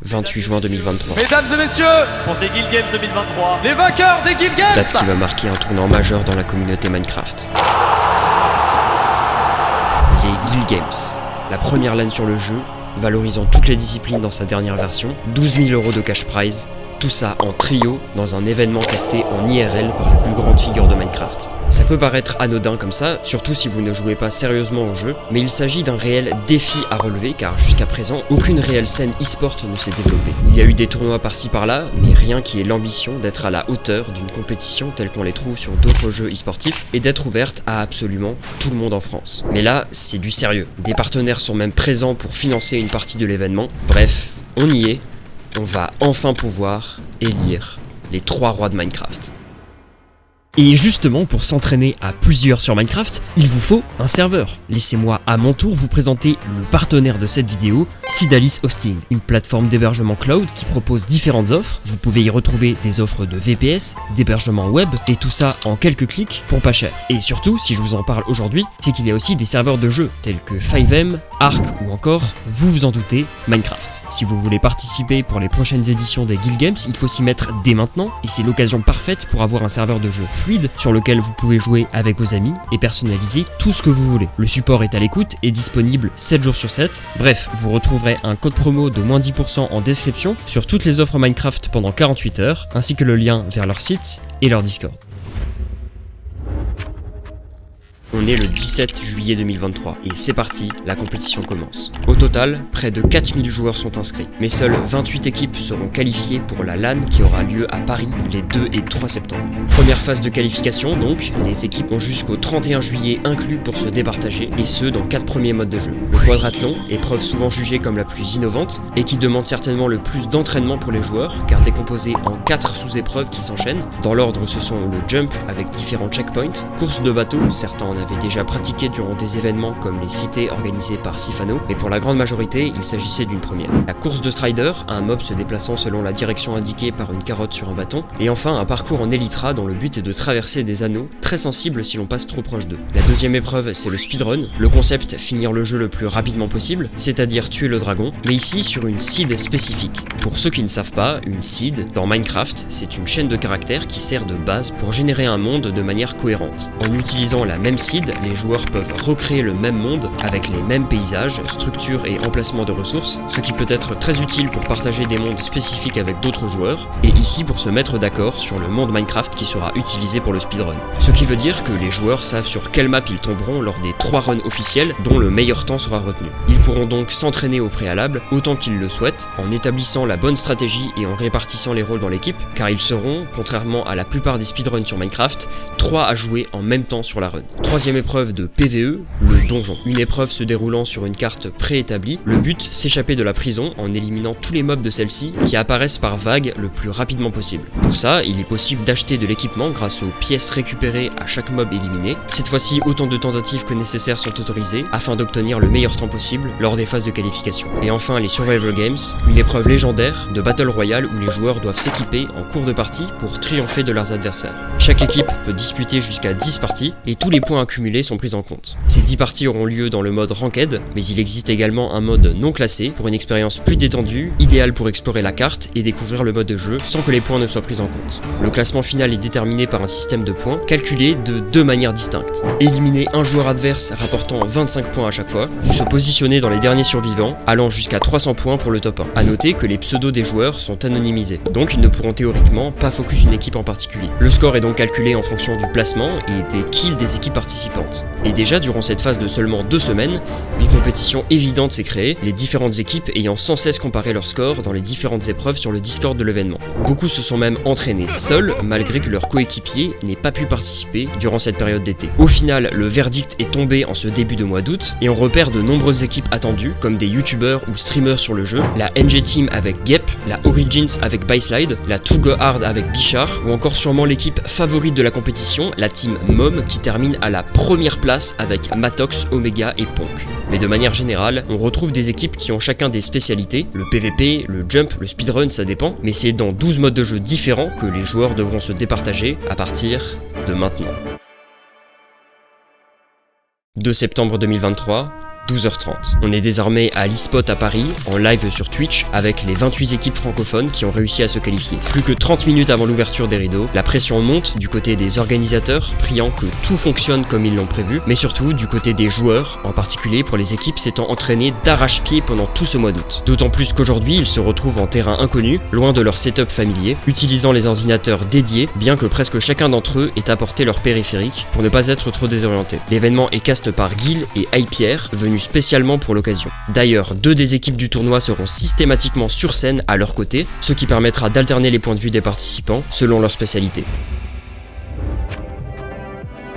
28 juin 2023. Mesdames et messieurs, pour ces Guild Games 2023, les vainqueurs des Guild Games, Date qui va marquer un tournant majeur dans la communauté Minecraft. Les Guild Games, la première LAN sur le jeu, valorisant toutes les disciplines dans sa dernière version, 12 000 € de cash prize, tout ça en trio dans un événement casté en IRL par les plus grandes figures de Minecraft. Ça peut paraître anodin comme ça, surtout si vous ne jouez pas sérieusement au jeu, mais il s'agit d'un réel défi à relever car jusqu'à présent, aucune réelle scène e-sport ne s'est développée. Il y a eu des tournois par-ci par-là, mais rien qui ait l'ambition d'être à la hauteur d'une compétition telle qu'on les trouve sur d'autres jeux e-sportifs et d'être ouverte à absolument tout le monde en France. Mais là, c'est du sérieux. Des partenaires sont même présents pour financer une partie de l'événement. Bref, on y est. On va enfin pouvoir élire les 3 rois de Minecraft. Et justement, pour s'entraîner à plusieurs sur Minecraft, il vous faut un serveur. Laissez-moi à mon tour vous présenter le partenaire de cette vidéo, Seedalis Hosting, une plateforme d'hébergement cloud qui propose différentes offres. Vous pouvez y retrouver des offres de VPS, d'hébergement web, et tout ça en quelques clics pour pas cher. Et surtout, si je vous en parle aujourd'hui, c'est qu'il y a aussi des serveurs de jeux tels que FiveM, Ark ou encore, vous vous en doutez, Minecraft. Si vous voulez participer pour les prochaines éditions des Guild Games, il faut s'y mettre dès maintenant, et c'est l'occasion parfaite pour avoir un serveur de jeu fluide sur lequel vous pouvez jouer avec vos amis et personnaliser tout ce que vous voulez. Le support est à l'écoute et disponible 7 jours sur 7. Bref, vous retrouverez un code promo de moins 10% en description sur toutes les offres Minecraft pendant 48 heures, ainsi que le lien vers leur site et leur Discord. On est le 17 juillet 2023 et c'est parti, la compétition commence. Au total, près de 4000 joueurs sont inscrits, mais seules 28 équipes seront qualifiées pour la LAN qui aura lieu à Paris les 2 et 3 septembre. Première phase de qualification donc, les équipes ont jusqu'au 31 juillet inclus pour se départager, et ce dans 4 premiers modes de jeu. Le quadrathlon, épreuve souvent jugée comme la plus innovante et qui demande certainement le plus d'entraînement pour les joueurs, car décomposée en 4 sous-épreuves qui s'enchaînent. Dans l'ordre, ce sont le jump avec différents checkpoints, course de bateau, certains en avaient déjà pratiqué durant des événements comme les cités organisées par Sifano, mais pour la grande majorité, il s'agissait d'une première. La course de Strider, un mob se déplaçant selon la direction indiquée par une carotte sur un bâton, et enfin un parcours en Elytra dont le but est de traverser des anneaux, très sensibles si l'on passe trop proche d'eux. La deuxième épreuve, c'est le speedrun, le concept finir le jeu le plus rapidement possible, c'est-à-dire tuer le dragon, mais ici sur une seed spécifique. Pour ceux qui ne savent pas, une seed, dans Minecraft, c'est une chaîne de caractères qui sert de base pour générer un monde de manière cohérente. En utilisant la même seed, les joueurs peuvent recréer le même monde avec les mêmes paysages, structures et emplacements de ressources, ce qui peut être très utile pour partager des mondes spécifiques avec d'autres joueurs, et ici pour se mettre d'accord sur le monde Minecraft qui sera utilisé pour le speedrun. Ce qui veut dire que les joueurs savent sur quelle map ils tomberont lors des 3 runs officiels dont le meilleur temps sera retenu. Ils pourront donc s'entraîner au préalable autant qu'ils le souhaitent, en établissant la bonne stratégie et en répartissant les rôles dans l'équipe, car ils seront, contrairement à la plupart des speedruns sur Minecraft, 3 à jouer en même temps sur la run. Troisième épreuve de PvE, le donjon. Une épreuve se déroulant sur une carte préétablie. Le but, s'échapper de la prison en éliminant tous les mobs de celle-ci qui apparaissent par vagues le plus rapidement possible. Pour ça, il est possible d'acheter de l'équipement grâce aux pièces récupérées à chaque mob éliminé. Cette fois-ci, autant de tentatives que nécessaire sont autorisées afin d'obtenir le meilleur temps possible lors des phases de qualification. Et enfin, les Survival Games, une épreuve légendaire de Battle Royale où les joueurs doivent s'équiper en cours de partie pour triompher de leurs adversaires. Chaque équipe peut disputer jusqu'à 10 parties et tous les points accumulés sont pris en compte. Ces 10 parties auront lieu dans le mode Ranked, mais il existe également un mode non classé pour une expérience plus détendue, idéale pour explorer la carte et découvrir le mode de jeu sans que les points ne soient pris en compte. Le classement final est déterminé par un système de points calculé de 2 manières distinctes. Éliminer un joueur adverse rapportant 25 points à chaque fois, ou se positionner dans les derniers survivants, allant jusqu'à 300 points pour le top 1. A noter que les pseudos des joueurs sont anonymisés, donc ils ne pourront théoriquement pas focus une équipe en particulier. Le score est donc calculé en fonction du placement et des kills des équipes participantes. Et déjà durant cette phase de seulement 2 semaines, une compétition évidente s'est créée, les différentes équipes ayant sans cesse comparé leurs scores dans les différentes épreuves sur le Discord de l'événement. Beaucoup se sont même entraînés seuls, malgré que leur coéquipier n'ait pas pu participer durant cette période d'été. Au final, le verdict est tombé en ce début de mois d'août, et on repère de nombreuses équipes attendues, comme des youtubeurs ou streamers sur le jeu, la NG Team avec Gep, la Origins avec Byslide, la 2Go Hard avec Bichard, ou encore sûrement l'équipe favorite de la compétition, la team Mom, qui termine à la première place avec Matox, Omega et Ponk. Mais de manière générale, on retrouve des équipes qui ont chacun des spécialités, le PVP, le jump, le speedrun, ça dépend, mais c'est dans 12 modes de jeu différents que les joueurs devront se départager à partir de maintenant. 2 septembre 2023, 12h30. On est désormais à l'eSpot à Paris, en live sur Twitch, avec les 28 équipes francophones qui ont réussi à se qualifier. Plus que 30 minutes avant l'ouverture des rideaux, la pression monte du côté des organisateurs, priant que tout fonctionne comme ils l'ont prévu, mais surtout du côté des joueurs, en particulier pour les équipes s'étant entraînées d'arrache-pied pendant tout ce mois d'août. D'autant plus qu'aujourd'hui, ils se retrouvent en terrain inconnu, loin de leur setup familier, utilisant les ordinateurs dédiés, bien que presque chacun d'entre eux ait apporté leur périphérique pour ne pas être trop désorienté. L'événement est cast par Gil et Hypierre, venus spécialement pour l'occasion. D'ailleurs, 2 des équipes du tournoi seront systématiquement sur scène à leur côté, ce qui permettra d'alterner les points de vue des participants selon leur spécialité.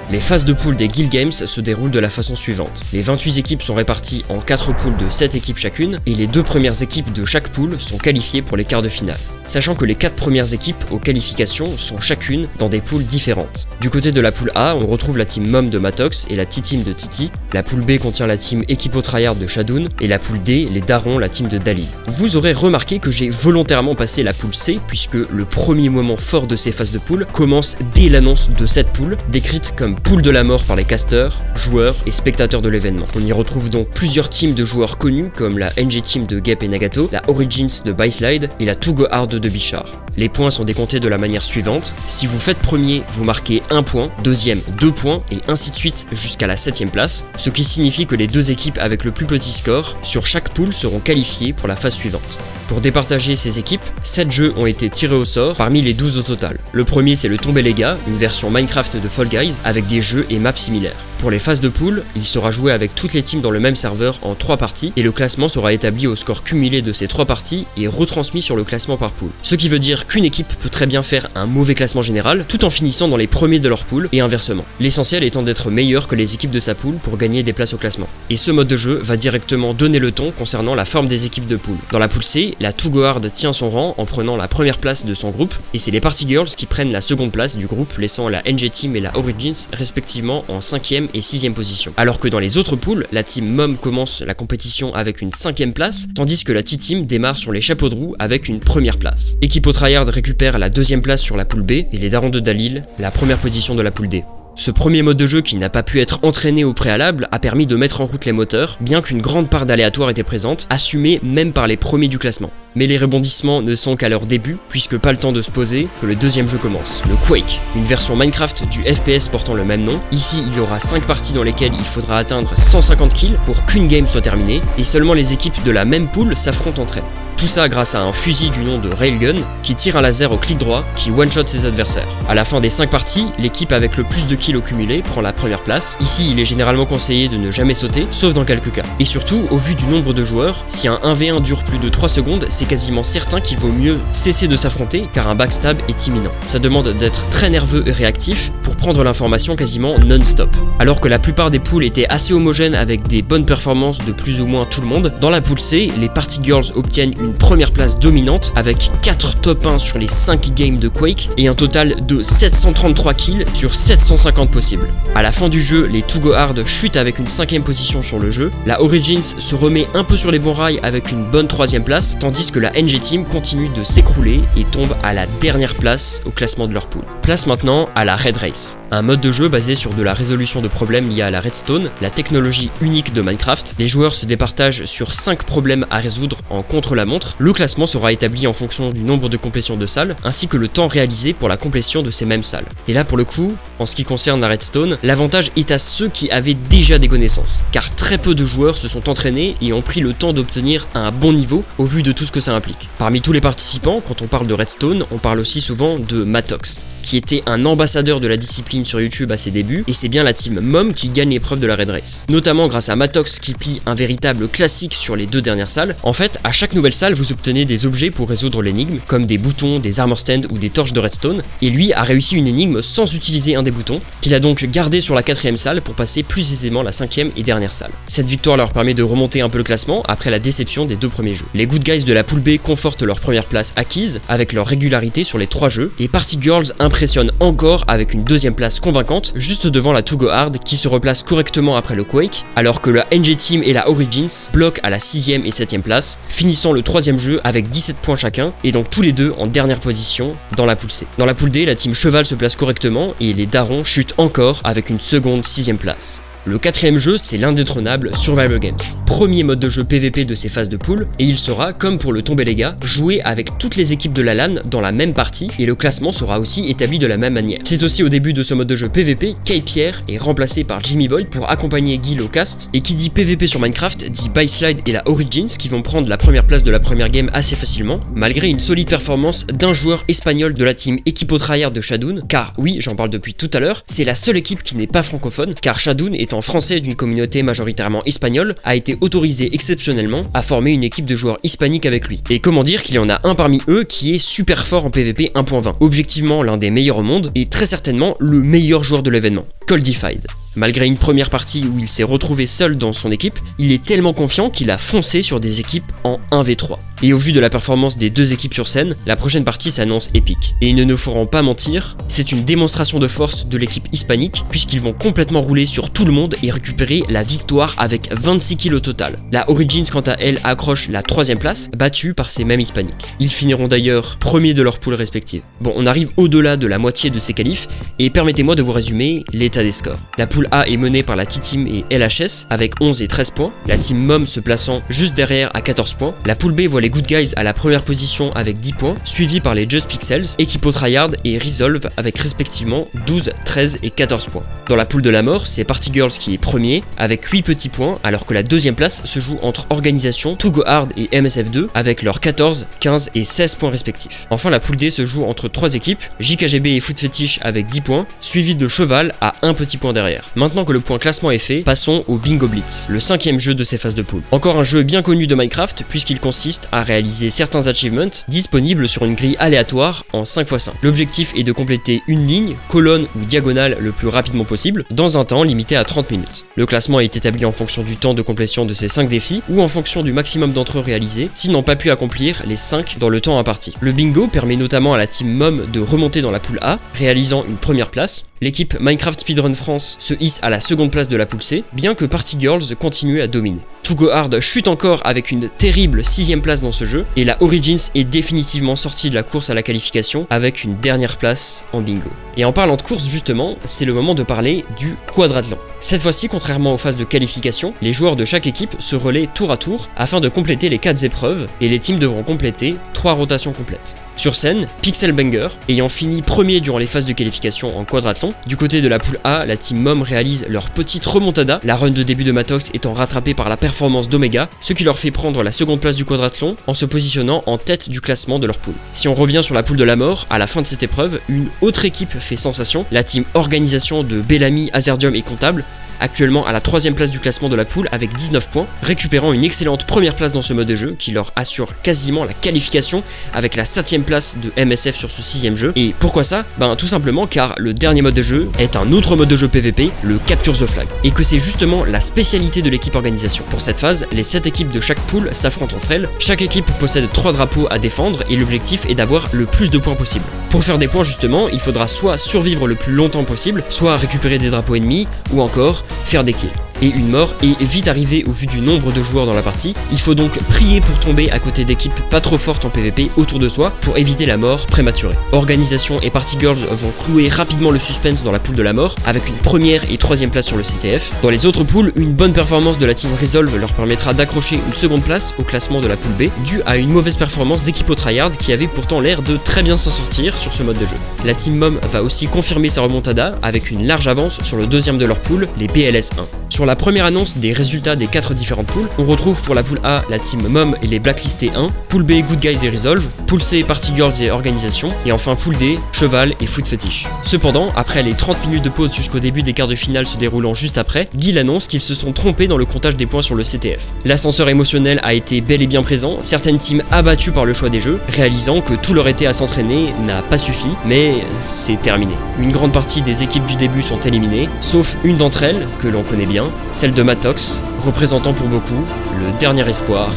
Les phases de poule des Guild Games se déroulent de la façon suivante. Les 28 équipes sont réparties en 4 poules de 7 équipes chacune, et les 2 premières équipes de chaque poule sont qualifiées pour les quarts de finale. Sachant que les 4 premières équipes aux qualifications sont chacune dans des poules différentes. Du côté de la poule A, on retrouve la team Mom de Matox et la T-Team de Titi, la poule B contient la team Equipo Tryhard de Shadoun, et la poule D, les Darons, la team de Dalil. Vous aurez remarqué que j'ai volontairement passé la poule C, puisque le premier moment fort de ces phases de poule commence dès l'annonce de cette poule, décrite comme poule de la mort par les casteurs, joueurs et spectateurs de l'événement. On y retrouve donc plusieurs teams de joueurs connus comme la NG Team de Gep et Nagato, la Origins de Byslide et la To Go Hard de Bichard. Les points sont décomptés de la manière suivante: si vous faites premier, vous marquez 1 point, deuxième 2 points et ainsi de suite jusqu'à la 7ème place, ce qui signifie que les 2 équipes avec le plus petit score sur chaque poule seront qualifiées pour la phase suivante. Pour départager ces équipes, 7 jeux ont été tirés au sort parmi les 12 au total. Le premier c'est le Tomber les gars, une version Minecraft de Fall Guys avec des jeux et maps similaires. Pour les phases de poule, il sera joué avec toutes les teams dans le même serveur en 3 parties et le classement sera établi au score cumulé de ces 3 parties et retransmis sur le classement par poule. Ce qui veut dire qu'une équipe peut très bien faire un mauvais classement général tout en finissant dans les premiers de leur poule et inversement. L'essentiel étant d'être meilleur que les équipes de sa poule pour gagner des places au classement. Et ce mode de jeu va directement donner le ton concernant la forme des équipes de poule. Dans la poule C, la To Go Hard tient son rang en prenant la première place de son groupe et c'est les Party Girls qui prennent la seconde place du groupe, laissant la NG Team et la Origins respectivement en 5ème et 6ème position. Alors que dans les autres poules, la team Mom commence la compétition avec une 5ème place, tandis que la T-Team démarre sur les chapeaux de roue avec une première place. Equipo Tryhard récupère la 2ème place sur la poule B et les Darons de Dalil la première position de la poule D. Ce premier mode de jeu qui n'a pas pu être entraîné au préalable a permis de mettre en route les moteurs, bien qu'une grande part d'aléatoire était présente, assumée même par les premiers du classement. Mais les rebondissements ne sont qu'à leur début, puisque pas le temps de se poser que le deuxième jeu commence. Le Quake, une version Minecraft du FPS portant le même nom. Ici, il y aura 5 parties dans lesquelles il faudra atteindre 150 kills pour qu'une game soit terminée, et seulement les équipes de la même poule s'affrontent entre elles. Tout ça grâce à un fusil du nom de Railgun qui tire un laser au clic droit qui one-shot ses adversaires. À la fin des 5 parties, l'équipe avec le plus de kills au cumulé prend la première place. Ici, il est généralement conseillé de ne jamais sauter, sauf dans quelques cas. Et surtout, au vu du nombre de joueurs, si un 1v1 dure plus de 3 secondes, c'est quasiment certain qu'il vaut mieux cesser de s'affronter car un backstab est imminent. Ça demande d'être très nerveux et réactif pour prendre l'information quasiment non-stop. Alors que la plupart des poules étaient assez homogènes avec des bonnes performances de plus ou moins tout le monde, dans la poule C, les Party Girls obtiennent une première place dominante avec 4 top 1 sur les 5 games de Quake et un total de 733 kills sur 750 possibles. À la fin du jeu, les To Go Hard chutent avec une 5ème position sur le jeu, la Origins se remet un peu sur les bons rails avec une bonne 3ème place, tandis que la NG Team continue de s'écrouler et tombe à la dernière place au classement de leur pool. Place maintenant à la Red Race, un mode de jeu basé sur de la résolution de problèmes liés à la redstone, la technologie unique de Minecraft. Les joueurs se départagent sur 5 problèmes à résoudre en contre-la-montre. Le classement sera établi en fonction du nombre de complétions de salles, ainsi que le temps réalisé pour la complétion de ces mêmes salles. Et là pour le coup, en ce qui concerne la redstone, l'avantage est à ceux qui avaient déjà des connaissances, car très peu de joueurs se sont entraînés et ont pris le temps d'obtenir un bon niveau au vu de tout ce que ça implique. Parmi tous les participants, quand on parle de redstone, on parle aussi souvent de Matox, qui était un ambassadeur de la discipline sur YouTube à ses débuts, et c'est bien la team Mom qui gagne l'épreuve de la Red Race. Notamment grâce à Matox qui plie un véritable classique sur les 2 dernières salles. En fait, à chaque nouvelle salle, vous obtenez des objets pour résoudre l'énigme, comme des boutons, des armor stands ou des torches de redstone, et lui a réussi une énigme sans utiliser un des boutons, qu'il a donc gardé sur la 4ème salle pour passer plus aisément la 5ème et dernière salle. Cette victoire leur permet de remonter un peu le classement après la déception des 2 premiers jeux. Les Good Guys de la poule B confortent leur première place acquise avec leur régularité sur les 3 jeux, et Party Girls impressionne encore avec une 2ème place convaincante juste devant la To Go Hard qui se replace correctement après le Quake, alors que la NG Team et la Origins bloquent à la 6ème et 7ème place, finissant le 3ème jeu avec 17 points chacun, et donc tous les deux en dernière position dans la poule C. Dans la poule D, la team Cheval se place correctement et les Darons chutent encore avec une seconde 6ème place. Le quatrième jeu, c'est l'indétrônable Survival Games. Premier mode de jeu PVP de ces phases de poule, et il sera, comme pour le Tomber les gars, joué avec toutes les équipes de la LAN dans la même partie, et le classement sera aussi établi de la même manière. C'est aussi au début de ce mode de jeu PVP qu'Aipierre est remplacé par Jimmy Boy pour accompagner Guil au cast, et qui dit PVP sur Minecraft dit Byslide et la Origins qui vont prendre la première place de la première game assez facilement, malgré une solide performance d'un joueur espagnol de la team Equipo Tryhard de Shadoon, car oui, j'en parle depuis tout à l'heure, c'est la seule équipe qui n'est pas francophone, car Shadoon, étant français d'une communauté majoritairement espagnole, a été autorisé exceptionnellement à former une équipe de joueurs hispaniques avec lui. Et comment dire qu'il y en a un parmi eux qui est super fort en PVP 1.20, objectivement l'un des meilleurs au monde, et très certainement le meilleur joueur de l'événement, Coldified. Malgré une première partie où il s'est retrouvé seul dans son équipe, il est tellement confiant qu'il a foncé sur des équipes en 1v3. Et au vu de la performance des deux équipes sur scène, la prochaine partie s'annonce épique. Et ils ne nous feront pas mentir, c'est une démonstration de force de l'équipe hispanique, puisqu'ils vont complètement rouler sur tout le monde et récupérer la victoire avec 26 kills au total. La Origins quant à elle accroche la 3ème place, battue par ces mêmes hispaniques. Ils finiront d'ailleurs premiers de leur poule respective. Bon, on arrive au-delà de la moitié de ces qualifs, et permettez-moi de vous résumer l'état des scores. La poule A est menée par la T-Team et LHS avec 11 et 13 points, la Team Mom se plaçant juste derrière à 14 points. La poule B voit les Good Guys à la première position avec 10 points, suivi par les Just Pixels, Equipo Tryhard et Resolve avec respectivement 12, 13 et 14 points. Dans la poule de la mort, c'est Party Girls qui est premier avec 8 petits points, alors que la deuxième place se joue entre Organisation, To Go Hard et MSF2 avec leurs 14, 15 et 16 points respectifs. Enfin, la poule D se joue entre 3 équipes, JKGB et Foot Fetish avec 10 points, suivi de Cheval à 1 petit point derrière. Maintenant que le point classement est fait, passons au Bingo Blitz, le 5ème jeu de ces phases de poule. Encore un jeu bien connu de Minecraft puisqu'il consiste à réaliser certains achievements disponibles sur une grille aléatoire en 5x5. L'objectif est de compléter une ligne, colonne ou diagonale le plus rapidement possible dans un temps limité à 30 minutes. Le classement est établi en fonction du temps de complétion de ces 5 défis ou en fonction du maximum d'entre eux réalisés s'ils n'ont pas pu accomplir les 5 dans le temps imparti. Le bingo permet notamment à la team Mom de remonter dans la poule A, réalisant une première place. L'équipe Minecraft Speedrun France se hisse à la seconde place de la poule C, bien que Party Girls continue à dominer. To Go Hard chute encore avec une terrible 6ème place dans ce jeu, et la Origins est définitivement sortie de la course à la qualification avec une dernière place en bingo. Et en parlant de course justement, c'est le moment de parler du quadrathlon. Cette fois-ci, contrairement aux phases de qualification, les joueurs de chaque équipe se relaient tour à tour afin de compléter les 4 épreuves, et les teams devront compléter 3 rotations complètes. Sur scène, Pixel Banger, ayant fini premier durant les phases de qualification en quadrathlon. Du côté de la poule A, la team Mom réalise leur petite remontada, la run de début de Matox étant rattrapée par la performance d'Omega, ce qui leur fait prendre la seconde place du quadrathlon en se positionnant en tête du classement de leur poule. Si on revient sur la poule de la mort, à la fin de cette épreuve, une autre équipe fait sensation, la team Organisation de Bellamy, Azerdium et Comptable, actuellement à la 3ème place du classement de la poule avec 19 points, récupérant une excellente première place dans ce mode de jeu qui leur assure quasiment la qualification avec la 7ème place de MSF sur ce 6ème jeu. Et pourquoi ça? Tout simplement car le dernier mode de jeu est un autre mode de jeu PVP, le Capture the Flag, et que c'est justement la spécialité de l'équipe Organisation. Pour cette phase, les 7 équipes de chaque poule s'affrontent entre elles, chaque équipe possède 3 drapeaux à défendre et l'objectif est d'avoir le plus de points possible. Pour faire des points justement, il faudra soit survivre le plus longtemps possible, soit récupérer des drapeaux ennemis, ou encore faire des kills. Et une mort est vite arrivée au vu du nombre de joueurs dans la partie. Il faut donc prier pour tomber à côté d'équipes pas trop fortes en PVP autour de soi pour éviter la mort prématurée. Organisation et Party Girls vont clouer rapidement le suspense dans la poule de la mort avec une 1ère et 3ème place sur le CTF. Dans les autres poules, une bonne performance de la team Resolve leur permettra d'accrocher une seconde place au classement de la poule B due à une mauvaise performance d'Equipo Tryhard qui avait pourtant l'air de très bien s'en sortir sur ce mode de jeu. La team Mom va aussi confirmer sa remontada avec une large avance sur le 2ème de leur poule, les PLS 1. Sur la première annonce des résultats des 4 différentes poules, on retrouve pour la poule A la team Mom et les Blacklistés 1, poule B Good Guys et Resolve, poule C Party Girls et Organisation, et enfin poule D Cheval et Foot Fetish. Cependant, après les 30 minutes de pause jusqu'au début des quarts de finale se déroulant juste après, Guil annonce qu'ils se sont trompés dans le comptage des points sur le CTF. L'ascenseur émotionnel a été bel et bien présent, certaines teams abattues par le choix des jeux, réalisant que tout leur été à s'entraîner n'a pas suffi, mais c'est terminé. Une grande partie des équipes du début sont éliminées, sauf une d'entre elles, que l'on connaît bien, celle de Matox, représentant pour beaucoup le dernier espoir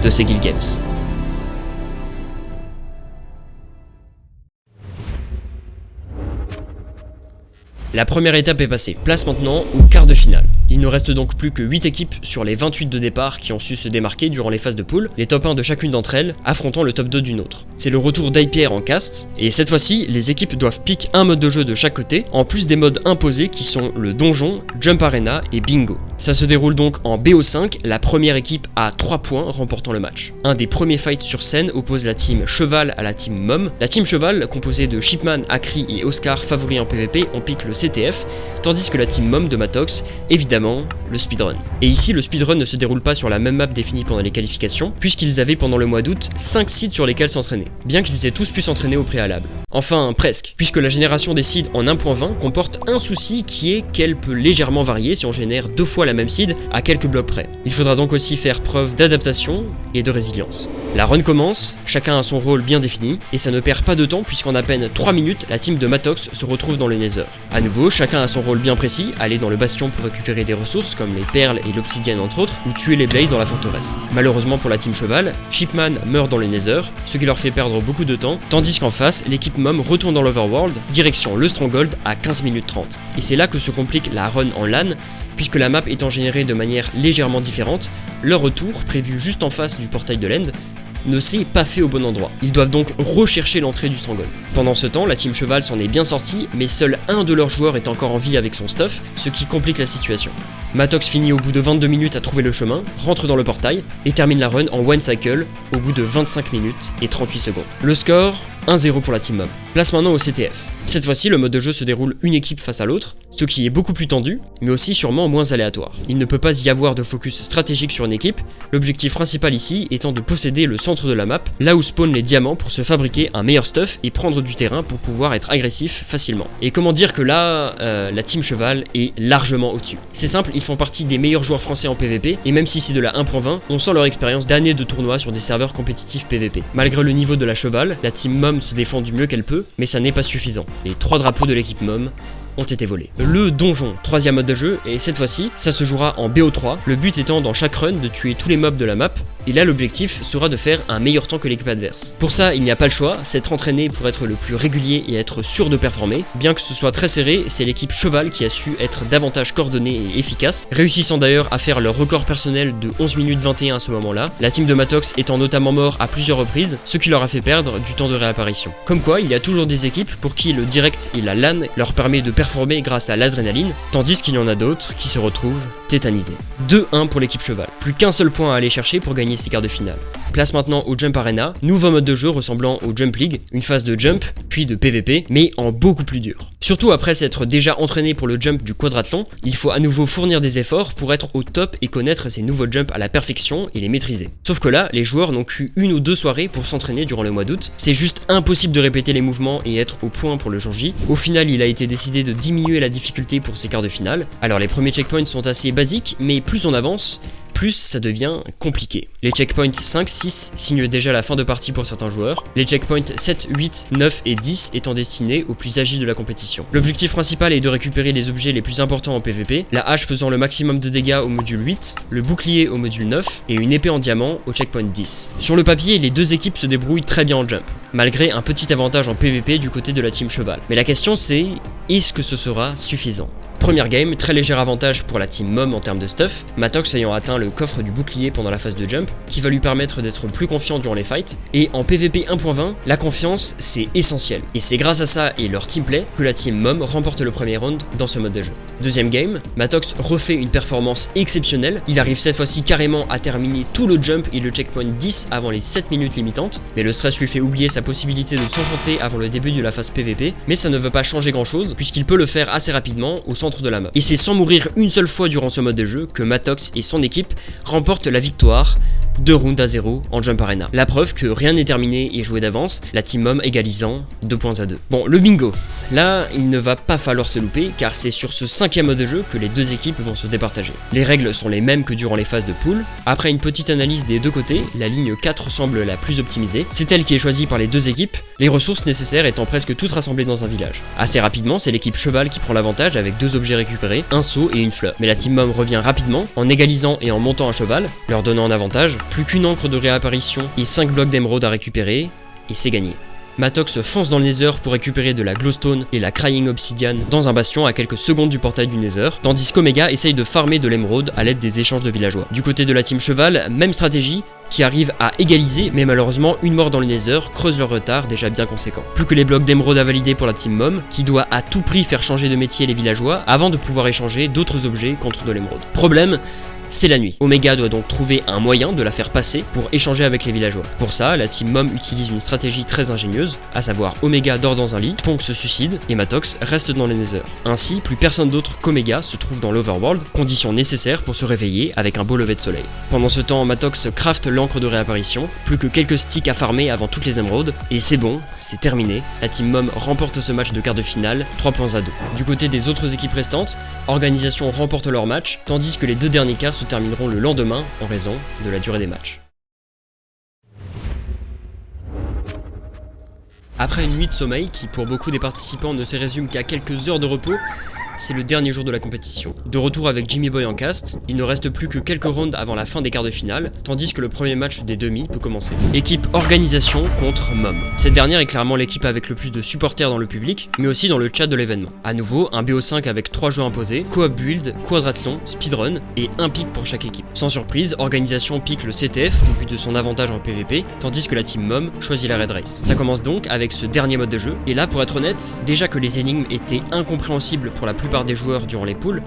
de ces Guild Games. La première étape est passée, place maintenant au quart de finale. Il ne reste donc plus que 8 équipes sur les 28 de départ qui ont su se démarquer durant les phases de poule, les top 1 de chacune d'entre elles affrontant le top 2 d'une autre. C'est le retour d'IPR en cast, et cette fois-ci, les équipes doivent pick un mode de jeu de chaque côté, en plus des modes imposés qui sont le donjon, Jump Arena et Bingo. Ça se déroule donc en BO5, la première équipe a 3 points remportant le match. Un des premiers fights sur scène oppose la team Cheval à la team Mom. La team Cheval, composée de Shipman, Akri et Oscar favoris en PvP, on pique le CTF, tandis que la team Mom de Matox, évidemment, le speedrun. Et ici, le speedrun ne se déroule pas sur la même map définie pendant les qualifications, puisqu'ils avaient pendant le mois d'août 5 sites sur lesquels s'entraîner, bien qu'ils aient tous pu s'entraîner au préalable. Enfin, presque, puisque la génération des seeds en 1.20 comporte un souci qui est qu'elle peut légèrement varier si on génère 2 fois la même seed à quelques blocs près. Il faudra donc aussi faire preuve d'adaptation et de résilience. La run commence, chacun a son rôle bien défini, et ça ne perd pas de temps puisqu'en à peine 3 minutes, la team de Matox se retrouve dans le Nether. A nouveau, chacun a son rôle bien précis, aller dans le bastion pour récupérer des ressources comme les perles et l'obsidienne entre autres, ou tuer les blazes dans la forteresse. Malheureusement pour la team Cheval, Shipman meurt dans le Nether, ce qui leur fait perdre beaucoup de temps, tandis qu'en face, l'équipe Mom retourne dans l'Overworld, direction le Stronghold à 15 minutes 30. Et c'est là que se complique la run en LAN, puisque la map étant générée de manière légèrement différente, leur retour, prévu juste en face du portail de l'End, ne s'est pas fait au bon endroit. Ils doivent donc rechercher l'entrée du Stronghold. Pendant ce temps, la team Cheval s'en est bien sortie, mais seul un de leurs joueurs est encore en vie avec son stuff, ce qui complique la situation. Matox finit au bout de 22 minutes à trouver le chemin, rentre dans le portail et termine la run en one cycle au bout de 25 minutes et 38 secondes. Le score, 1-0 pour la team Mom. Place maintenant au CTF. Cette fois-ci, le mode de jeu se déroule une équipe face à l'autre, ce qui est beaucoup plus tendu, mais aussi sûrement moins aléatoire. Il ne peut pas y avoir de focus stratégique sur une équipe, l'objectif principal ici étant de posséder le centre de la map, là où spawnent les diamants pour se fabriquer un meilleur stuff et prendre du terrain pour pouvoir être agressif facilement. Et comment dire que là, la team Cheval est largement au-dessus. C'est simple, ils font partie des meilleurs joueurs français en PvP, et même si c'est de la 1.20, on sent leur expérience d'années de tournois sur des serveurs compétitifs PvP. Malgré le niveau de la Cheval, la team Mom se défend du mieux qu'elle peut, mais ça n'est pas suffisant. Les 3 drapeaux de l'équipe Mom ont été volés. Le donjon, 3e mode de jeu, et cette fois-ci, ça se jouera en BO3, le but étant dans chaque run de tuer tous les mobs de la map, et là l'objectif sera de faire un meilleur temps que l'équipe adverse. Pour ça, il n'y a pas le choix, s'être entraîné pour être le plus régulier et être sûr de performer. Bien que ce soit très serré, c'est l'équipe Cheval qui a su être davantage coordonnée et efficace, réussissant d'ailleurs à faire leur record personnel de 11 minutes 21 à ce moment-là, la team de Matox étant notamment mort à plusieurs reprises, ce qui leur a fait perdre du temps de réapparition. Comme quoi, il y a toujours des équipes pour qui le direct et la LAN leur permet de performer grâce à l'adrénaline, tandis qu'il y en a d'autres qui se retrouvent tétanisés. 2-1 pour l'équipe Cheval, plus qu'un seul point à aller chercher pour gagner ces quarts de finale. Place maintenant au Jump Arena, nouveau mode de jeu ressemblant au Jump League, une phase de jump, puis de PvP, mais en beaucoup plus dur. Surtout après s'être déjà entraîné pour le jump du quadrathlon, il faut à nouveau fournir des efforts pour être au top et connaître ces nouveaux jumps à la perfection et les maîtriser. Sauf que là, les joueurs n'ont qu'une ou 2 soirées pour s'entraîner durant le mois d'août, c'est juste impossible de répéter les mouvements et être au point pour le jour J. Au final, il a été décidé de diminuer la difficulté pour ces quarts de finale. Alors les premiers checkpoints sont assez basiques, mais plus on avance, plus ça devient compliqué. Les checkpoints 5, 6 signent déjà la fin de partie pour certains joueurs, les checkpoints 7, 8, 9 et 10 étant destinés aux plus agiles de la compétition. L'objectif principal est de récupérer les objets les plus importants en PvP, la hache faisant le maximum de dégâts au module 8, le bouclier au module 9 et une épée en diamant au checkpoint 10. Sur le papier, les deux équipes se débrouillent très bien en jump, malgré un petit avantage en PvP du côté de la team Cheval. Mais la question c'est, est-ce que ce sera suffisant ? Première game, très léger avantage pour la team Mom en termes de stuff, Matox ayant atteint le coffre du bouclier pendant la phase de jump, qui va lui permettre d'être plus confiant durant les fights, et en PvP 1.20, la confiance c'est essentiel, et c'est grâce à ça et leur teamplay que la team Mom remporte le premier round dans ce mode de jeu. Deuxième game, Matox refait une performance exceptionnelle, il arrive cette fois-ci carrément à terminer tout le jump et le checkpoint 10 avant les 7 minutes limitantes, mais le stress lui fait oublier sa possibilité de s'enchanter avant le début de la phase PvP, mais ça ne veut pas changer grand chose, puisqu'il peut le faire assez rapidement au centre de la map. Et c'est sans mourir une seule fois durant ce mode de jeu que Matox et son équipe remportent la victoire, 2 rounds à 0 en Jump Arena. La preuve que rien n'est terminé et joué d'avance, la team Mom égalisant 2 points à 2. Bon, le bingo. Là, il ne va pas falloir se louper car c'est sur ce 5e mode de jeu que les deux équipes vont se départager. Les règles sont les mêmes que durant les phases de pool. Après une petite analyse des deux côtés, la ligne 4 semble la plus optimisée. C'est elle qui est choisie par les deux équipes, les ressources nécessaires étant presque toutes rassemblées dans un village. Assez rapidement, c'est l'équipe Cheval qui prend l'avantage avec 2 objets récupérés, un seau et une fleur. Mais la team Mom revient rapidement en égalisant et en montant à cheval, leur donnant un avantage. Plus qu'une encre de réapparition et 5 blocs d'émeraude à récupérer, et c'est gagné. Matox fonce dans le Nether pour récupérer de la Glowstone et la Crying Obsidian dans un bastion à quelques secondes du portail du Nether, tandis qu'Omega essaye de farmer de l'émeraude à l'aide des échanges de villageois. Du côté de la team cheval, même stratégie, qui arrive à égaliser, mais malheureusement une mort dans le Nether creuse leur retard déjà bien conséquent. Plus que les blocs d'émeraude à valider pour la team Mom, qui doit à tout prix faire changer de métier les villageois avant de pouvoir échanger d'autres objets contre de l'émeraude. Problème, c'est la nuit. Omega doit donc trouver un moyen de la faire passer pour échanger avec les villageois. Pour ça, la team Mom utilise une stratégie très ingénieuse, à savoir Omega dort dans un lit, Ponk se suicide et Matox reste dans le Nether. Ainsi, plus personne d'autre qu'Omega se trouve dans l'Overworld, condition nécessaire pour se réveiller avec un beau lever de soleil. Pendant ce temps, Matox craft l'encre de réapparition, plus que quelques sticks à farmer avant toutes les émeraudes, et c'est bon, c'est terminé. La team Mom remporte ce match de quart de finale, 3 points à 2. Du côté des autres équipes restantes, Organisation remporte leur match, tandis que les deux derniers quarts se termineront le lendemain en raison de la durée des matchs. Après une nuit de sommeil qui pour beaucoup des participants ne se résume qu'à quelques heures de repos, c'est le dernier jour de la compétition. De retour avec Jimmy Boy en cast, il ne reste plus que quelques rounds avant la fin des quarts de finale, tandis que le premier match des demi peut commencer. Équipe Organisation contre Mom. Cette dernière est clairement l'équipe avec le plus de supporters dans le public, mais aussi dans le chat de l'événement. A nouveau, un BO5 avec 3 jeux imposés, co-op build, quadrathlon, speedrun et un pick pour chaque équipe. Sans surprise, Organisation pique le CTF au vu de son avantage en PVP, tandis que la team Mom choisit la Red Race. Ça commence donc avec ce dernier mode de jeu, et là pour être honnête, déjà que les énigmes étaient incompréhensibles pour la plupart des joueurs durant les poules,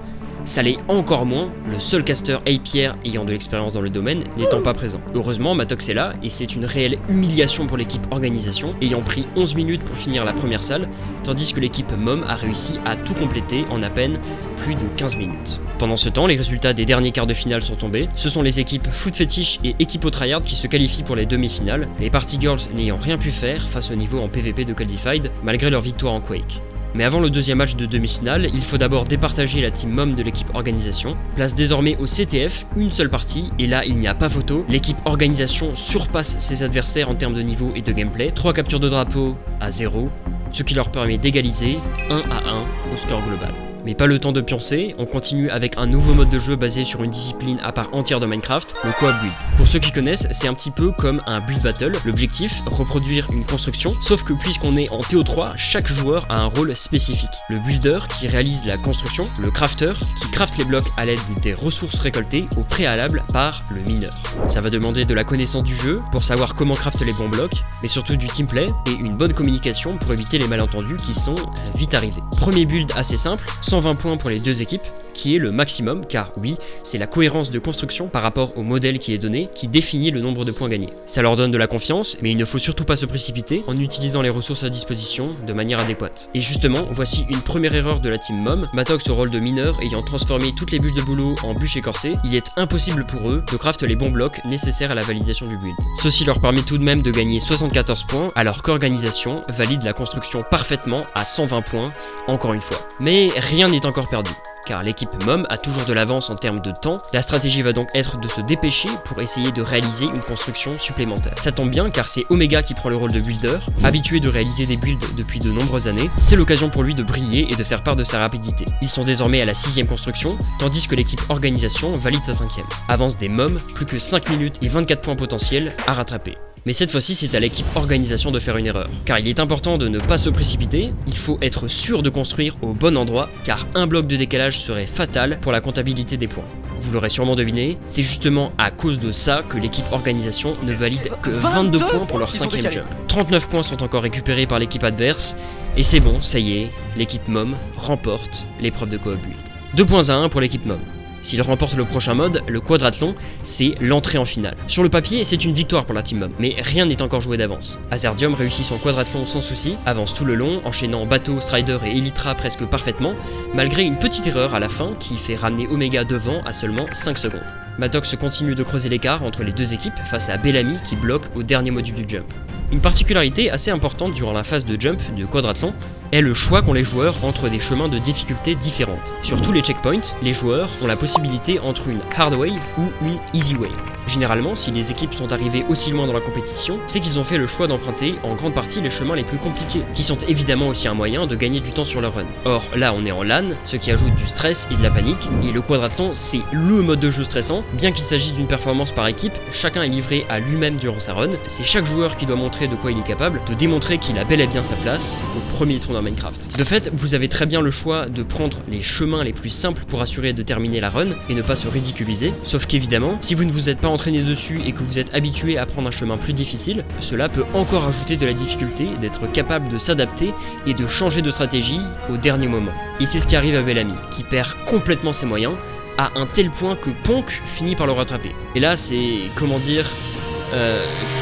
ça l'est encore moins, le seul caster A-Pierre ayant de l'expérience dans le domaine n'étant pas présent. Heureusement, Matox est là et c'est une réelle humiliation pour l'équipe Organisation, ayant pris 11 minutes pour finir la première salle, tandis que l'équipe Mom a réussi à tout compléter en à peine plus de 15 minutes. Pendant ce temps, les résultats des derniers quarts de finale sont tombés. Ce sont les équipes Foot Fetish et Equipo Tryhard qui se qualifient pour les demi-finales, les Party Girls n'ayant rien pu faire face au niveau en PVP de Caldified, malgré leur victoire en Quake. Mais avant le deuxième match de demi-finale, il faut d'abord départager la team Mom de l'équipe Organisation. Place désormais au CTF une seule partie, et là il n'y a pas photo, l'équipe Organisation surpasse ses adversaires en termes de niveau et de gameplay, 3 captures de drapeau à 0, ce qui leur permet d'égaliser 1 à 1 au score global. Mais pas le temps de pioncer, on continue avec un nouveau mode de jeu basé sur une discipline à part entière de Minecraft, le co-op build. Pour ceux qui connaissent, c'est un petit peu comme un build battle. L'objectif, reproduire une construction, sauf que puisqu'on est en TO3, chaque joueur a un rôle spécifique. Le builder qui réalise la construction, le crafter qui crafte les blocs à l'aide des ressources récoltées au préalable par le mineur. Ça va demander de la connaissance du jeu pour savoir comment craft les bons blocs, mais surtout du teamplay et une bonne communication pour éviter les malentendus qui sont vite arrivés. Premier build assez simple, 120 points pour les deux équipes, qui est le maximum, car oui, c'est la cohérence de construction par rapport au modèle qui est donné qui définit le nombre de points gagnés. Ça leur donne de la confiance, mais il ne faut surtout pas se précipiter en utilisant les ressources à disposition de manière adéquate. Et justement, voici une première erreur de la team Mom. Matox au rôle de mineur ayant transformé toutes les bûches de boulot en bûches écorcées, il est impossible pour eux de craft les bons blocs nécessaires à la validation du build. Ceci leur permet tout de même de gagner 74 points, alors qu'Organisation valide la construction parfaitement à 120 points, encore une fois. Mais rien n'est encore perdu, car l'équipe Mom a toujours de l'avance en termes de temps. La stratégie va donc être de se dépêcher pour essayer de réaliser une construction supplémentaire. Ça tombe bien car c'est Omega qui prend le rôle de builder, habitué de réaliser des builds depuis de nombreuses années. C'est l'occasion pour lui de briller et de faire part de sa rapidité. Ils sont désormais à la 6ème construction, tandis que l'équipe Organisation valide sa 5ème. Avance des Mom, plus que 5 minutes et 24 points potentiels à rattraper. Mais cette fois-ci, c'est à l'équipe Organisation de faire une erreur. Car il est important de ne pas se précipiter, il faut être sûr de construire au bon endroit, car un bloc de décalage serait fatal pour la comptabilité des points. Vous l'aurez sûrement deviné, c'est justement à cause de ça que l'équipe Organisation ne valide que 22 points pour leur 5ème jump. 39 points sont encore récupérés par l'équipe adverse, et c'est bon, ça y est, l'équipe Mom remporte l'épreuve de co-op build. 2 points à 1 pour l'équipe Mom. S'il remporte le prochain mode, le quadrathlon, c'est l'entrée en finale. Sur le papier, c'est une victoire pour la team Mom, mais rien n'est encore joué d'avance. Azerdium réussit son quadrathlon sans souci, avance tout le long, enchaînant Bateau, Strider et Elytra presque parfaitement, malgré une petite erreur à la fin qui fait ramener Omega devant à seulement 5 secondes. Matox continue de creuser l'écart entre les deux équipes face à Bellamy qui bloque au dernier module du jump. Une particularité assez importante durant la phase de jump de quadrathlon, est le choix qu'ont les joueurs entre des chemins de difficulté différentes. Sur tous les checkpoints, les joueurs ont la possibilité entre une hard way ou une easy way. Généralement, si les équipes sont arrivées aussi loin dans la compétition, c'est qu'ils ont fait le choix d'emprunter en grande partie les chemins les plus compliqués, qui sont évidemment aussi un moyen de gagner du temps sur leur run. Or, là on est en LAN, ce qui ajoute du stress et de la panique, et le quadrathlon c'est le mode de jeu stressant. Bien qu'il s'agisse d'une performance par équipe, chacun est livré à lui-même durant sa run, c'est chaque joueur qui doit montrer de quoi il est capable, de démontrer qu'il a bel et bien sa place au premier tournoi Minecraft. De fait, vous avez très bien le choix de prendre les chemins les plus simples pour assurer de terminer la run et ne pas se ridiculiser, sauf qu'évidemment, si vous ne vous êtes pas entraîné dessus et que vous êtes habitué à prendre un chemin plus difficile, cela peut encore ajouter de la difficulté d'être capable de s'adapter et de changer de stratégie au dernier moment. Et c'est ce qui arrive à Bellamy, qui perd complètement ses moyens, à un tel point que Ponk finit par le rattraper. Et là c'est, comment dire,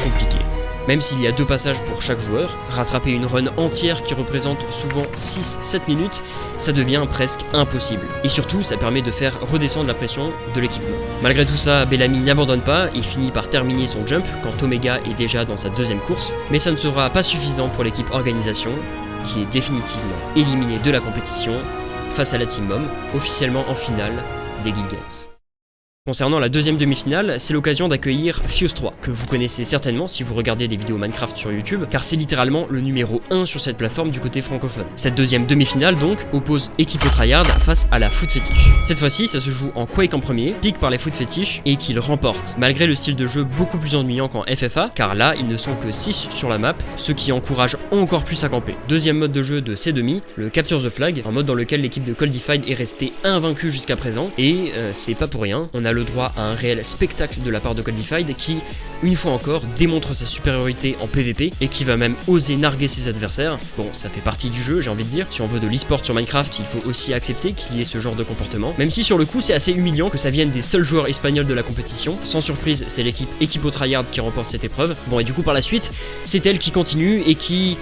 compliqué. Même s'il y a 2 passages pour chaque joueur, rattraper une run entière qui représente souvent 6-7 minutes, ça devient presque impossible. Et surtout, ça permet de faire redescendre la pression de l'équipement. Malgré tout ça, Bellamy n'abandonne pas et finit par terminer son jump quand Omega est déjà dans sa 2e course, mais ça ne sera pas suffisant pour l'équipe organisation, qui est définitivement éliminée de la compétition face à la Team Mom, officiellement en finale des Guild Games. Concernant la 2e demi-finale, c'est l'occasion d'accueillir Fuse 3, que vous connaissez certainement si vous regardez des vidéos Minecraft sur YouTube, car c'est littéralement le numéro 1 sur cette plateforme du côté francophone. Cette 2e demi-finale donc oppose Equipo Tryhard face à la Foot Fetish. Cette fois-ci, ça se joue en Quake en premier, pick par les Foot Fetish et qu'ils remportent, malgré le style de jeu beaucoup plus ennuyant qu'en FFA, car là ils ne sont que 6 sur la map, ce qui encourage encore plus à camper. 2e mode de jeu de ces demi, le Capture the Flag, un mode dans lequel l'équipe de Coldified est restée invaincue jusqu'à présent, et c'est pas pour rien, on a le droit à un réel spectacle de la part de Coldified qui, une fois encore, démontre sa supériorité en PvP et qui va même oser narguer ses adversaires. Bon, ça fait partie du jeu, j'ai envie de dire. Si on veut de l'e-sport sur Minecraft, il faut aussi accepter qu'il y ait ce genre de comportement. Même si sur le coup, c'est assez humiliant que ça vienne des seuls joueurs espagnols de la compétition. Sans surprise, c'est l'équipe Equipo Tryhard qui remporte cette épreuve. Bon, et du coup, par la suite, c'est elle qui continue et qui...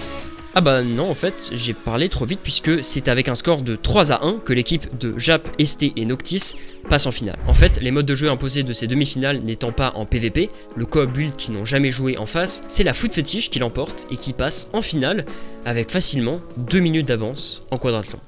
Ah bah non, en fait, j'ai parlé trop vite puisque c'est avec un score de 3-1 que l'équipe de Jap, ST et Noctis passe en finale. En fait, les modes de jeu imposés de ces demi-finales n'étant pas en PvP, le co-op build qui n'ont jamais joué en face, c'est la Foot Fetish qui l'emporte et qui passe en finale avec facilement 2 minutes d'avance en quadrathlon.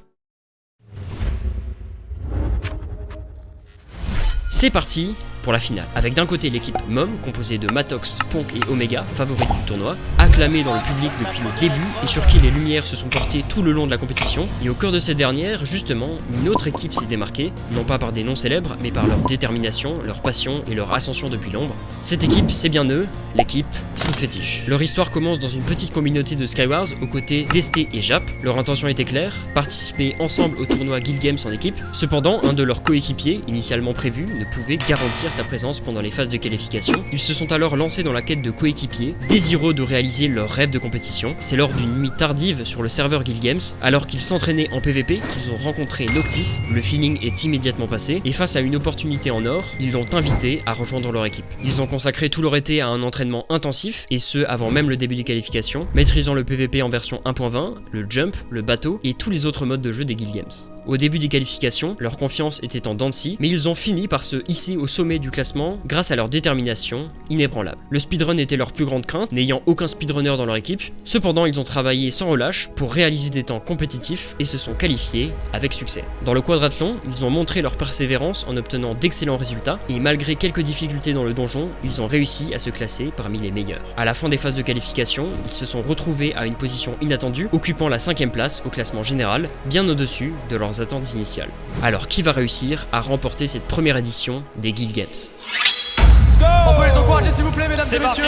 C'est parti pour la finale, avec d'un côté l'équipe Mom, composée de Matox, Ponk et Omega, favorites du tournoi, acclamée dans le public depuis le début et sur qui les lumières se sont portées tout le long de la compétition, et au cœur de cette dernière, justement, une autre équipe s'est démarquée, non pas par des noms célèbres, mais par leur détermination, leur passion et leur ascension depuis l'ombre. Cette équipe, c'est bien eux, l'équipe Foot Fetish. Leur histoire commence dans une petite communauté de Skywars aux côtés d'ST et Jap. Leur intention était claire, participer ensemble au tournoi Guild Games en équipe. Cependant, un de leurs coéquipiers, initialement prévu, ne pouvait garantir sa présence pendant les phases de qualification. Ils se sont alors lancés dans la quête de coéquipiers, désireux de réaliser leur rêve de compétition. C'est lors d'une nuit tardive sur le serveur Guild Games, alors qu'ils s'entraînaient en PvP, qu'ils ont rencontré Noctis. Le feeling est immédiatement passé, et face à une opportunité en or, ils l'ont invité à rejoindre leur équipe. Ils ont consacré tout leur été à un entraînement intensif, et ce avant même le début des qualifications, maîtrisant le PvP en version 1.20, le jump, le bateau, et tous les autres modes de jeu des Guild Games. Au début des qualifications, leur confiance était en dents de scie, mais ils ont fini par se hisser au sommet du classement grâce à leur détermination inébranlable. Le speedrun était leur plus grande crainte, n'ayant aucun speedrunner dans leur équipe. Cependant, ils ont travaillé sans relâche pour réaliser des temps compétitifs et se sont qualifiés avec succès. Dans le quadrathlon, ils ont montré leur persévérance en obtenant d'excellents résultats et malgré quelques difficultés dans le donjon, ils ont réussi à se classer parmi les meilleurs. À la fin des phases de qualification, ils se sont retrouvés à une position inattendue, occupant la 5e place au classement général, bien au-dessus de leurs attentes initiales. Alors qui va réussir à remporter cette première édition des Guild Games? On peut les encourager s'il vous plaît mesdames et messieurs.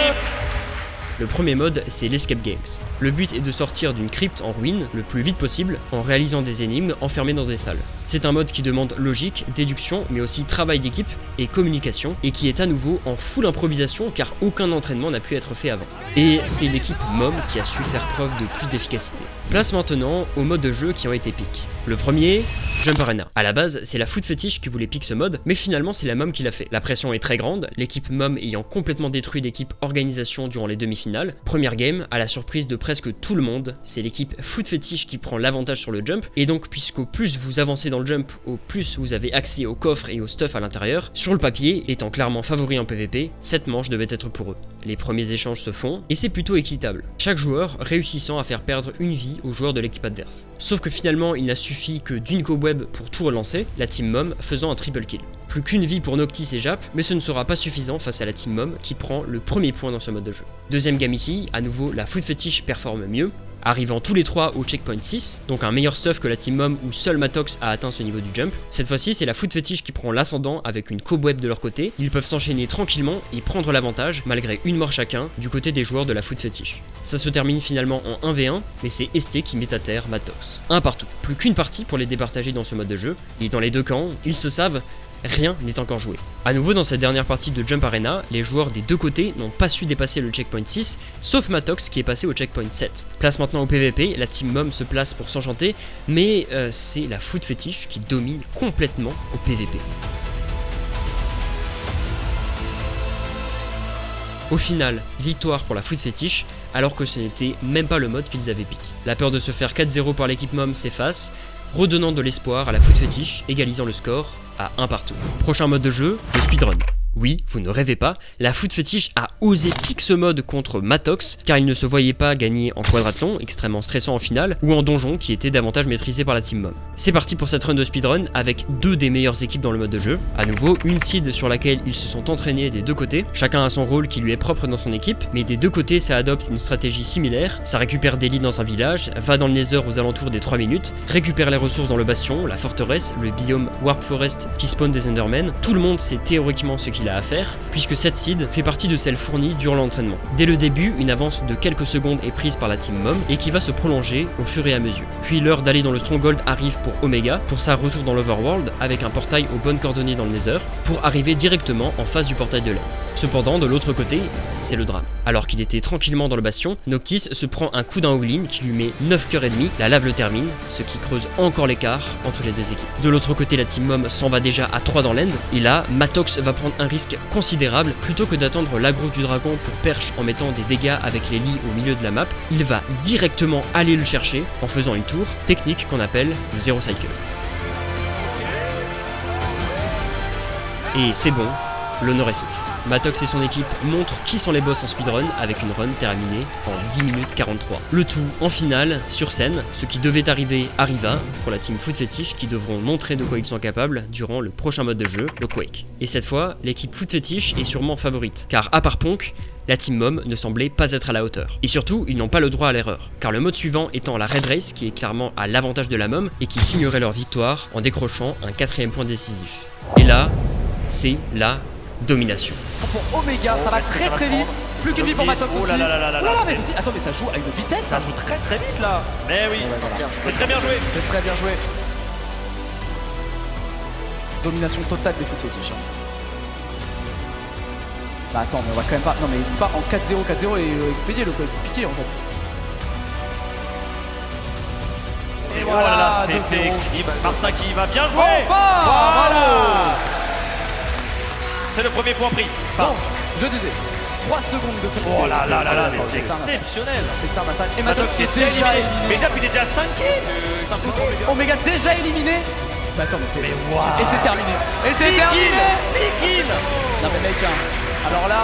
Le premier mode, c'est l'Escape Games. Le but est de sortir d'une crypte en ruine le plus vite possible en réalisant des énigmes enfermées dans des salles. C'est un mode qui demande logique, déduction, mais aussi travail d'équipe et communication, et qui est à nouveau en full improvisation car aucun entraînement n'a pu être fait avant. Et c'est l'équipe Mom qui a su faire preuve de plus d'efficacité. Place maintenant aux modes de jeu qui ont été piques. Le premier, Jump Arena. À la base, c'est la Foot Fetish qui voulait pick ce mode, mais finalement c'est la MOM qui l'a fait. La pression est très grande, l'équipe MOM ayant complètement détruit l'équipe organisation durant les demi-finales. Première game, à la surprise de presque tout le monde, c'est l'équipe Foot Fetish qui prend l'avantage sur le jump, et donc puisqu'au plus vous avancez dans le jump, au plus vous avez accès au coffre et au stuff à l'intérieur, sur le papier, étant clairement favori en PvP, cette manche devait être pour eux. Les premiers échanges se font, et c'est plutôt équitable. Chaque joueur réussissant à faire perdre une vie aux joueurs de l'équipe adverse. Sauf que finalement, il n'a suffi que d'une cobweb pour tout relancer, la team MOM faisant un triple kill. Plus qu'une vie pour Noctis et Jap, mais ce ne sera pas suffisant face à la team MOM qui prend le premier point dans ce mode de jeu. Deuxième game ici, à nouveau la Foot Fetish performe mieux, arrivant tous les trois au checkpoint 6, donc un meilleur stuff que la team MOM où seul Matox a atteint ce niveau du jump. Cette fois-ci, c'est la Foot Fetish qui prend l'ascendant avec une cobweb de leur côté. Ils peuvent s'enchaîner tranquillement et prendre l'avantage malgré une mort chacun du côté des joueurs de la Foot Fetish. Ça se termine finalement en 1v1, mais c'est ST qui met à terre Matox. Un partout. Plus qu'une partie pour les départager dans ce mode de jeu, et dans les deux camps, ils se savent, rien n'est encore joué. A nouveau dans cette dernière partie de Jump Arena, les joueurs des deux côtés n'ont pas su dépasser le checkpoint 6, sauf Matox qui est passé au checkpoint 7. Place maintenant au PVP, la team MOM se place pour s'enchanter, mais c'est la Foot Fetish qui domine complètement au PVP. Au final, victoire pour la Foot Fetish, alors que ce n'était même pas le mode qu'ils avaient pick. La peur de se faire 4-0 par l'équipe MOM s'efface, redonnant de l'espoir à la Foot Fetish, égalisant le score à 1 partout. Prochain mode de jeu, le speedrun. Oui, vous ne rêvez pas, la Foot Fetish a osé pick ce mode contre Matox, car il ne se voyait pas gagner en quadrathlon, extrêmement stressant en finale, ou en donjon, qui était davantage maîtrisé par la team MOM. C'est parti pour cette run de speedrun, avec deux des meilleures équipes dans le mode de jeu. À nouveau, une seed sur laquelle ils se sont entraînés des deux côtés, chacun a son rôle qui lui est propre dans son équipe, mais des deux côtés ça adopte une stratégie similaire, ça récupère des leads dans un village, va dans le Nether aux alentours des 3 minutes, récupère les ressources dans le bastion, la forteresse, le biome Warp Forest qui spawn des Endermen. Tout le monde sait théoriquement ce qu'il a à faire, puisque cette seed fait partie de celle fournie durant l'entraînement. Dès le début, une avance de quelques secondes est prise par la team MOM et qui va se prolonger au fur et à mesure. Puis l'heure d'aller dans le Stronghold arrive pour Omega, pour sa retour dans l'Overworld avec un portail aux bonnes coordonnées dans le Nether, pour arriver directement en face du portail de l'aide. Cependant, de l'autre côté, c'est le drame. Alors qu'il était tranquillement dans le bastion, Noctis se prend un coup d'un all-in qui lui met 9 cœurs et demi, la lave le termine, ce qui creuse encore l'écart entre les deux équipes. De l'autre côté, la team MOM s'en va déjà à 3 dans l'end, et là, Matox va prendre un risque considérable. Plutôt que d'attendre l'aggro du dragon pour perche en mettant des dégâts avec les lits au milieu de la map, il va directement aller le chercher en faisant une tour, technique qu'on appelle le Zero Cycle. Et c'est bon, l'honneur est sauf. Matox et son équipe montrent qui sont les boss en speedrun avec une run terminée en 10 minutes 43. Le tout en finale, sur scène, ce qui devait arriver arriva pour la team Foot Fetish qui devront montrer de quoi ils sont capables durant le prochain mode de jeu, le Quake. Et cette fois, l'équipe Foot Fetish est sûrement favorite, car à part Ponk, la team MOM ne semblait pas être à la hauteur. Et surtout, ils n'ont pas le droit à l'erreur, car le mode suivant étant la Red Race qui est clairement à l'avantage de la MOM et qui signerait leur victoire en décrochant un 4e point décisif. Et là, c'est la domination. Pour Omega, ça va très très vite. Plus qu'une vie pour Matox aussi. Mais aussi, attends, mais ça joue à une vitesse. Ça joue très très vite là. Mais oui, c'est très bien joué. C'est très bien joué. Domination totale des Foot Fetish. Bah attends, mais on va quand même pas. Non, mais pas en 4-0 et expédier le pitié en fait. Et voilà, c'est Martin qui va bien jouer. Voilà. C'est le premier point pris. Bon, je disais, 3 secondes de fait. Oh là là là là, mais c'est exceptionnel. C'est un massacre. Et Matox Matox qui est déjà éliminé. Mais Jap il est déjà à 5 kills. Omega déjà éliminé. Bah attends, mais c'est... wow. Et c'est terminé. Et c'est terminé. 6 kills. Non mais mec, alors là...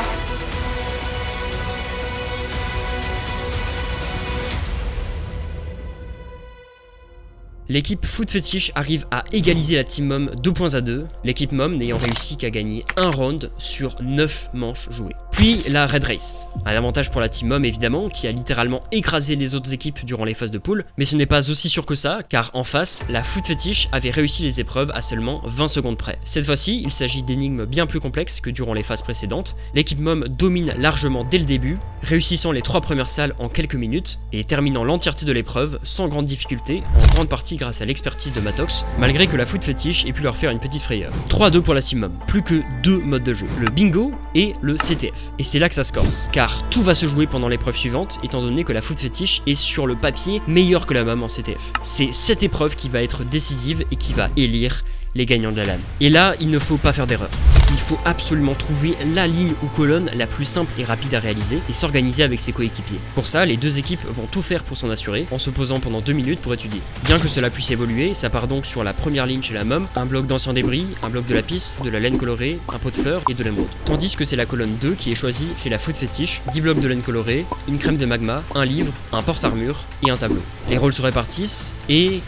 L'équipe Foot Fetish arrive à égaliser la team MOM 2 points à 2, l'équipe MOM n'ayant réussi qu'à gagner un round sur 9 manches jouées. Puis la Red Race, un avantage pour la team MOM évidemment, qui a littéralement écrasé les autres équipes durant les phases de pool, mais ce n'est pas aussi sûr que ça, car en face, la Foot Fetish avait réussi les épreuves à seulement 20 secondes près. Cette fois-ci, il s'agit d'énigmes bien plus complexes que durant les phases précédentes. L'équipe MOM domine largement dès le début, réussissant les 3 premières salles en quelques minutes, et terminant l'entièreté de l'épreuve sans grande difficulté, en grande partie grâce à l'expertise de Matox, malgré que la Foot Fetish ait pu leur faire une petite frayeur. 3-2 pour la team MOM, plus que 2 modes de jeu, le bingo et le CTF. CTF. Et c'est là que ça se corse, car tout va se jouer pendant l'épreuve suivante, étant donné que la Foot Fetish est sur le papier meilleure que la MOM en CTF. C'est cette épreuve qui va être décisive et qui va élire les gagnants de la LAN. Et là, il ne faut pas faire d'erreur. Il faut absolument trouver la ligne ou colonne la plus simple et rapide à réaliser et s'organiser avec ses coéquipiers. Pour ça, les deux équipes vont tout faire pour s'en assurer en se posant pendant 2 minutes pour étudier. Bien que cela puisse évoluer, ça part donc sur la première ligne chez la MOM, un bloc d'anciens débris, un bloc de lapis, de la laine colorée, un pot de fleurs et de l'émeraude. Tandis que c'est la colonne 2 qui est choisie chez la Foot Fetish, 10 blocs de laine colorée, une crème de magma, un livre, un porte-armure et un tableau. Les rôles se répartissent et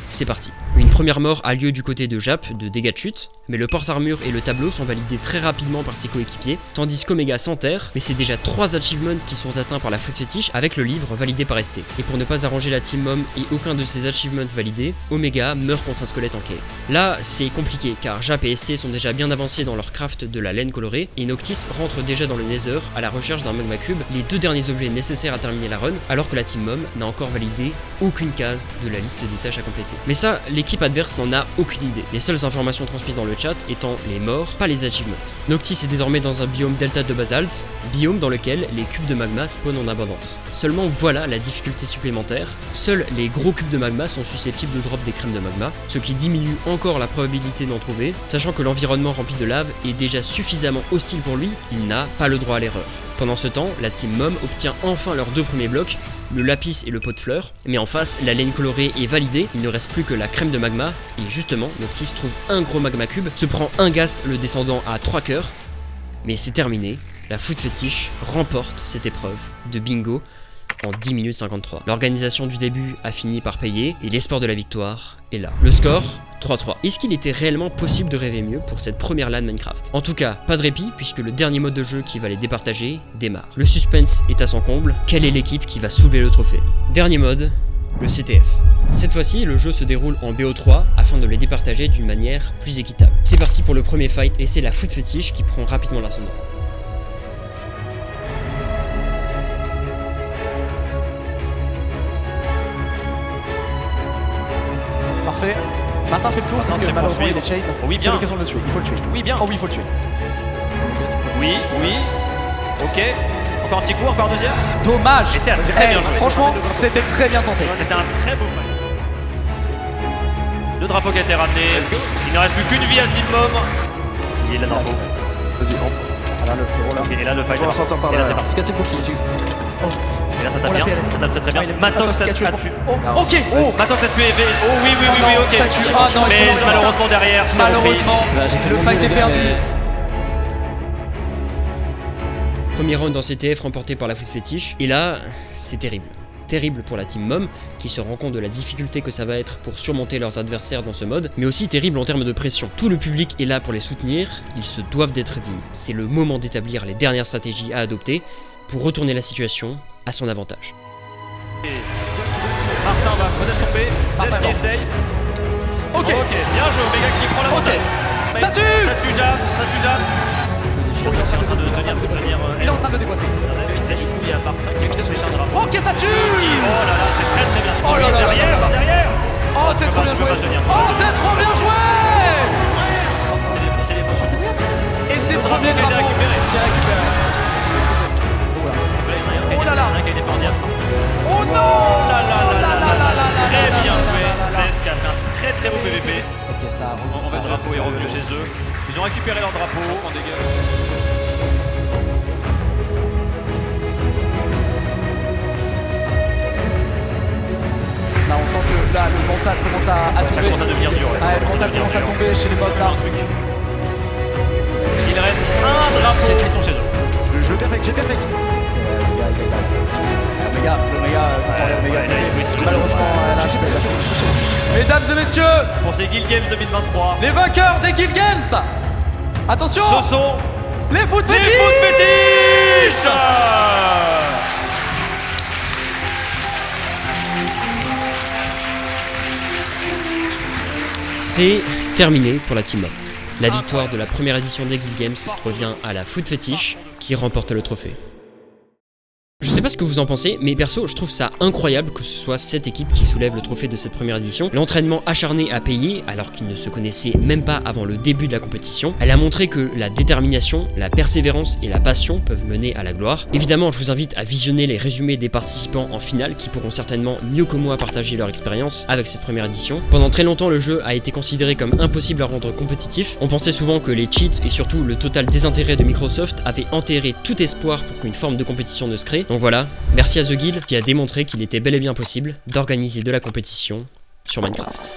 c'est parti. Une première mort a lieu du côté de Jap de dégâts de chute, mais le porte-armure et le tableau sont validés très rapidement par ses coéquipiers, tandis qu'Omega s'enterre, mais c'est déjà 3 achievements qui sont atteints par la Foot Fetish avec le livre validé par ST. Et pour ne pas arranger la team MOM et aucun de ces achievements validés, Omega meurt contre un squelette en cave. Là, c'est compliqué car Jap et ST sont déjà bien avancés dans leur craft de la laine colorée, et Noctis rentre déjà dans le Nether à la recherche d'un magma cube, les 2 derniers objets nécessaires à terminer la run, alors que la team MOM n'a encore validé aucune case de la liste des tâches à compléter. Mais ça, l'équipe adverse n'en a aucune idée, les seules informations transmises dans le chat étant les morts, pas les achievements. Noctis est désormais dans un biome delta de basalte, biome dans lequel les cubes de magma spawnent en abondance. Seulement voilà la difficulté supplémentaire, seuls les gros cubes de magma sont susceptibles de drop des crèmes de magma, ce qui diminue encore la probabilité d'en trouver, sachant que l'environnement rempli de lave est déjà suffisamment hostile pour lui, il n'a pas le droit à l'erreur. Pendant ce temps, la team MOM obtient enfin leurs 2 premiers blocs, le lapis et le pot de fleurs, mais en face, la laine colorée est validée, il ne reste plus que la crème de magma, et justement, Noctis trouve un gros magma cube, se prend un ghast le descendant à 3 cœurs, mais c'est terminé, la Foot Fetish remporte cette épreuve de bingo en 10 minutes 53. L'organisation du début a fini par payer, et l'espoir de la victoire est là. Le score 3-3. Est-ce qu'il était réellement possible de rêver mieux pour cette première LAN Minecraft? En tout cas, pas de répit puisque le dernier mode de jeu qui va les départager démarre. Le suspense est à son comble, quelle est l'équipe qui va soulever le trophée? Dernier mode, le CTF. Cette fois-ci, le jeu se déroule en BO3 afin de les départager d'une manière plus équitable. C'est parti pour le premier fight et c'est la Foot Fetish qui prend rapidement l'ascendant. Parfait. Martin fait le tour, c'est que malheureusement il est chase. Oui, c'est bien. l'occasion de le tuer, il faut le tuer. Oui, bien. Oh oui, il faut le tuer. Oui, oui. Ok. Encore un petit coup, encore deuxième. Dommage. Et c'était très bien joué. Franchement, c'était très bien tenté. C'était un très beau fight. Le drapeau qui a été ramené. Il ne reste plus qu'une vie à Team MOM. Il est là, drapeau. Vas-y, hop. Voilà le frérot là. Et là, le fight. On s'entend par Et là. là, c'est parti. Cassez le bouclier. Et là, ça tape bien. Ça tape très bien. Matox a tué. Ok. Oh, Matox a tué EV. Oh oui, oui, oui, oui, ok. Ça tue. Ah non, mais malheureusement derrière, c'est malheureusement, le fight est perdu. Premier round en CTF remporté par la Foot Fetish, et là, c'est terrible. Terrible pour la team MOM, qui se rend compte de la difficulté que ça va être pour surmonter leurs adversaires dans ce mode, mais aussi terrible en termes de pression. Tout le public est là pour les soutenir, ils se doivent d'être dignes. C'est le moment d'établir les dernières stratégies à adopter pour retourner la situation à son avantage. Martin va peut-être tomber, Zest qui essaye. Ok, bien joué, Omega qui prend l'avantage. Ça tue. Ça tue Jam, ça tue Jam. Il est en train de tenir. Il est en train de le déboîter. Il y a Martin qui va toucher un drapeau. Ok, ça tue. Oh là là, c'est très bien. Oh là là, derrière, par derrière. Oh, c'est trop bien joué. Oh, c'est trop bien joué. C'est les potions. Et c'est le premier drapeau. Bien récupéré. Oh là là. Oh non. Oh là là. Très bien joué. Zest qui a fait un très très beau PVP. Ok, ça En fait, le drapeau est revenu chez eux. Ils ont récupéré leur drapeau. Là, on sent que là, le mental commence à tomber. Ça commence à devenir dur. Ouais, le mental commence à tomber chez les mobs là. Il reste un drapeau qui sont chez eux. Le jeu perfect, j'ai perfect. Omega, malheureusement, là, c'est mesdames et messieurs, Pour ces Guild Games 2023, les vainqueurs des Guild Games. Attention, ce sont les Foot les Fetish. Foot Fetish. C'est terminé pour la team MOM. La victoire de la première édition des Guild Games revient à la Foot Fetish qui remporte le trophée. Je sais pas ce que vous en pensez, mais perso, je trouve ça incroyable que ce soit cette équipe qui soulève le trophée de cette première édition. L'entraînement acharné a payé, alors qu'ils ne se connaissaient même pas avant le début de la compétition. Elle a montré que la détermination, la persévérance et la passion peuvent mener à la gloire. Évidemment, je vous invite à visionner les résumés des participants en finale qui pourront certainement mieux que moi partager leur expérience avec cette première édition. Pendant très longtemps, le jeu a été considéré comme impossible à rendre compétitif. On pensait souvent que les cheats et surtout le total désintérêt de Microsoft avaient enterré tout espoir pour qu'une forme de compétition ne se crée. Donc voilà, merci à The Guild qui a démontré qu'il était bel et bien possible d'organiser de la compétition sur Minecraft.